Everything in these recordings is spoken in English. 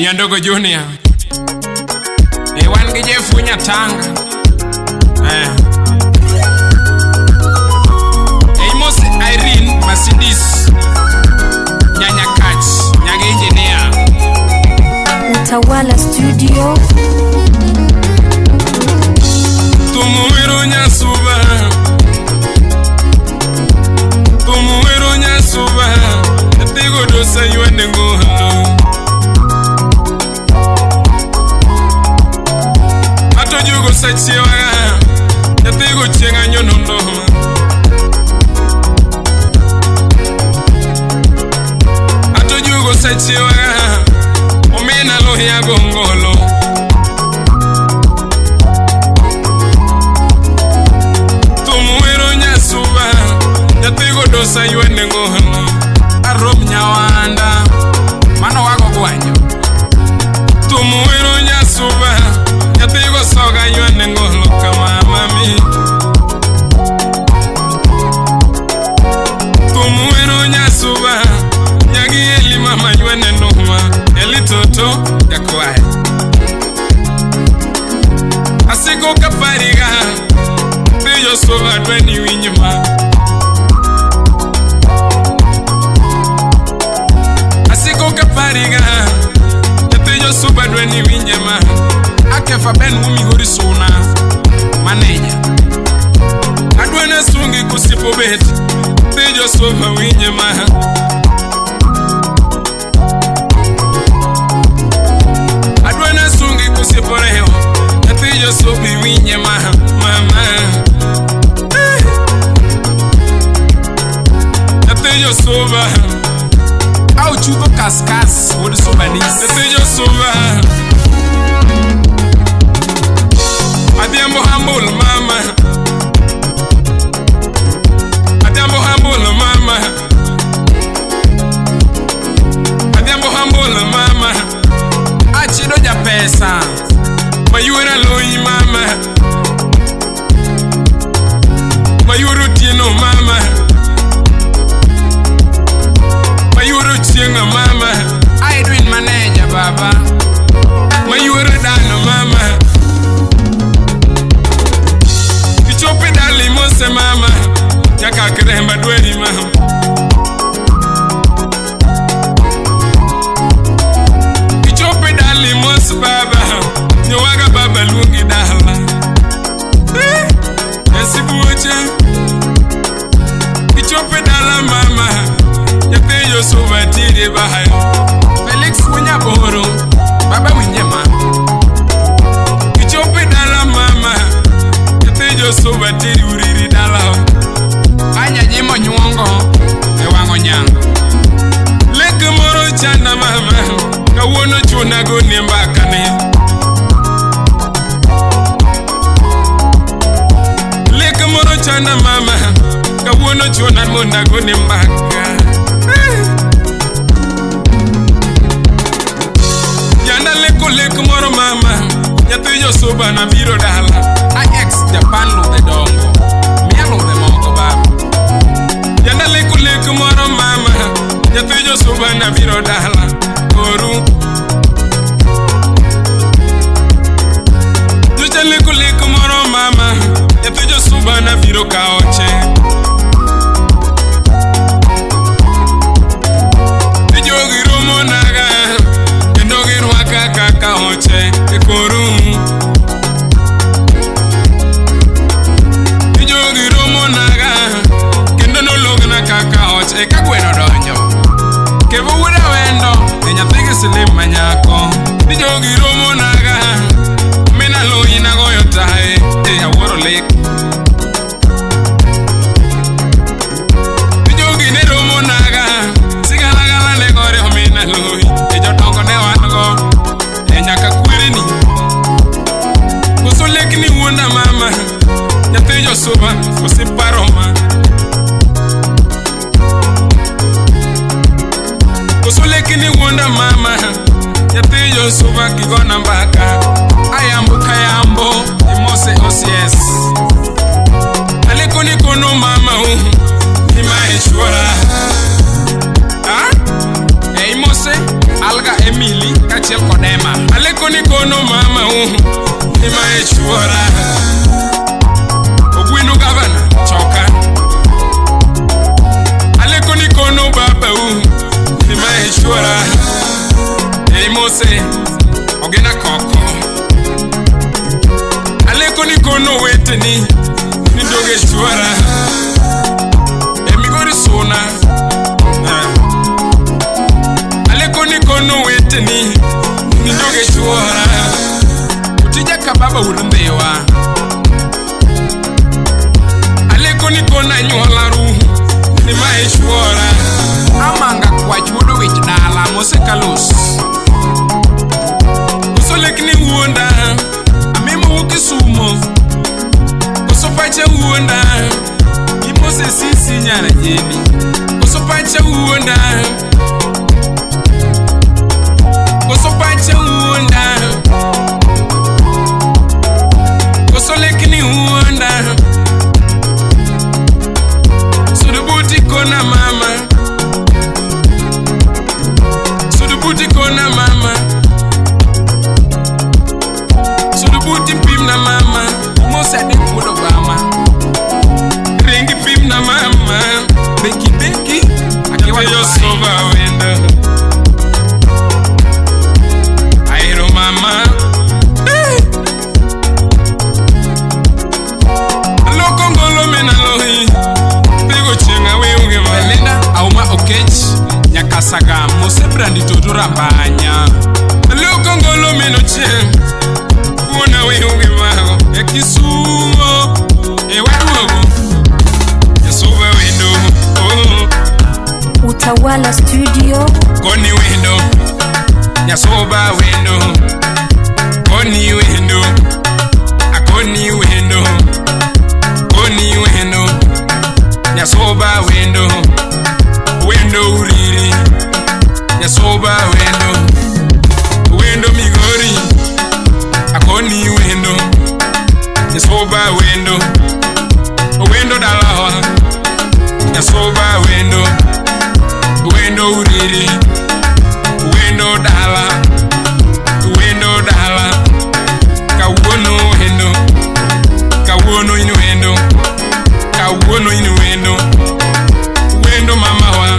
Nyandogo Junior Wan Gejefunya Tanga Amos Irene Mercedes Nyanya Catch Nyage Engineer Utawala Studio Tumuwero Nyasuba Tumuwero Nyasuba Tego dosa yuende ngohano Atojugo sachiwa Yatego chenga nyonondo Atojugo sachiwa Omena lohi ya gongolo Tumuwero Nyasuba Yatego dosa yuende ngohano Arom nyawanda Mano wako guanyo Tumuwero Nyasuba Yatigo soga yuende ngolo kama mami Tumuwero Nyasuba Nyagi eli mama yuende numa Eli toto ya kuwae Asiko kapariga Tiyo soba dweni winyuma Kapariga Yatiyo suba dweni winjema Akefa ben wumi horisona Maneja Adwene sungi kusipo bet Tiyo suba winjema Adwene sungi kusipo reo Yatiyo subi winjema Mama Yatiyo suba Au chuto kaskas Wodi soba nis Yatiyo suba Adiambo humble mama Adiambo humble mama Adiambo humble mama Achido ja pesa Mayura loyi mama Mayuru tino mama Mayuru chienga mama Edwin manager baba Mayuru dano mama Kichope dali mose mama Yaka kiremba dweri mama Kichope dali mose baba Nyowaga baba lungi dala Yesi buoche Kichope dala mama Yateyo suba tiri bahayo Felix Wunya Boro Baba Winyema Kichope dala mama Yateyo suba tiri uriri Dalau Anya jimo nyuongo Ewango nyango Leck moro chanda mama Kawono chuna goni mbakane Leck moro chanda mama Kawono chuna munda goni mbaka Yanda Leck moro mama Yatiyo suba na Abiro dala IX Japan lo de dongo Mialo de moko baba Yanda Leck moro mama Yatiyo suba na Abiro dala Koru Yuja Leck moro mama Yatiyo suba na Abiro ka Oche Kendo Kaka Oche Ekoru Ijogiromo naga Kendo no logna Kaka Oche Ekagweno donjo Kevo wuda wendo Nyathigi silim manyako Ijogiromo naga Mina loyi nagoyo tae Aworo Leck Ijogine romo naga Sigalagala negore omina loyi Ejodongo ne wango Nyaka kwireni Koso Leck ni wuonda mama Yatiyo suba Kosiparoma Koso Leck ni wuonda mama Yatiyo suba Kigona mbaka Ayambo kayambo Imose OCS Alekoni kono mama Ima eshwara Imose Alga Emily Kachel kod kono mama ni maechura ogwino gavana choka Alekoni kono baba ni maechura Mose ogena koko Alekoni kono weteni ni doge chura emigori sona Alekoni kono weteni ni doge chura utija kababa urumbewa Alekoni kona nyola ruhu ni maeshura amanga kwa chudo wich dala Mose kalos Koso Leck ni Wuonda amimo ukisumo Koso pacha Wuonda imose sisi nyara jeni Koso pacha Wuonda Koso pacha Wuonda Koso Leck ni Wuonda Sudubuti kona mama Sudubuti kona mama Sudubuti pim na mama Mosa de kudo bama Rengi pim na mama Beki beki Akiwa yo soba wenda Airo mama Alo kongolo mena lohi Pego chenga weunge ma Belinda auma okech Nyakasaga Mose brandi totura banya Alo kongolo meno chenga Una weunge mago ya kisumo waduogo ya soba wendo Utawala studio Koni wendo ya soba wendo Koni wendo Akoni wendo Koni wendo ya soba wendo Wendo uriri ya soba wendo Wendo migori Akoni wendo Yasoba wendo Wendo Dalau Yasoba wendo Wendo uriri Wendo dala Wendo dala Kawuono wendo Kawuono inu wendo Kawuono inu wendo Wendo mama wa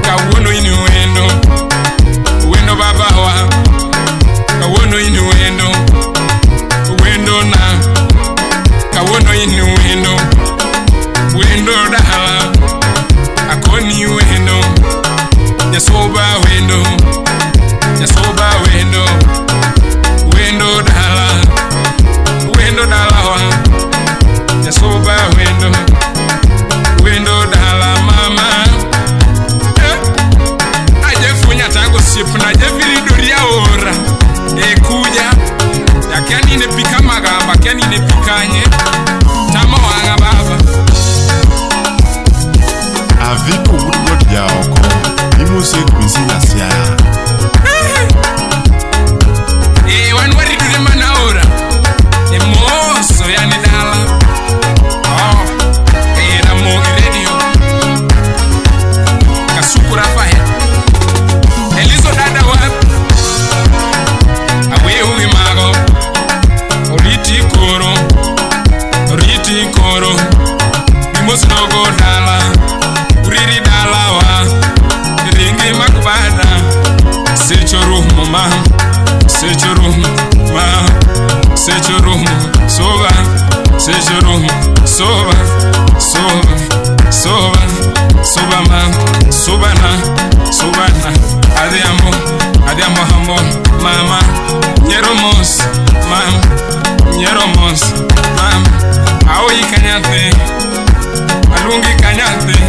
Kawuono inu wendo Wendo baba wa Kawuono inu wendo Wendo na Kawuono inu wendo Wendo dala Akoni wendo Yasoba wendo Yasoba wendo Wendo dala Wendo dala wa Yasoba wendo Wendo dala mama Ajefunya tago sipu na jeviri doria ora Kuja Yakiani nepika magamba Kiani nepikanye Tama wanga baba Aviko woodward ya oko Imose kwisi ya siya Wanwari durema na ora Moso yani dala Na mogi radio Kasuku Rafael Elizo dada wap Awe uwi mago Oriti koro Mimos nogo dala Uriri dala wa Ringi makbada Sechorumu ma Sechorumu ma Sechorumu soba Sechorumu soba Soba Soba Soba ma Sobana Sobana Adiamo hamo mama Nyeromos mam Nyeromos mam Aoi kanyate Alungi kanyate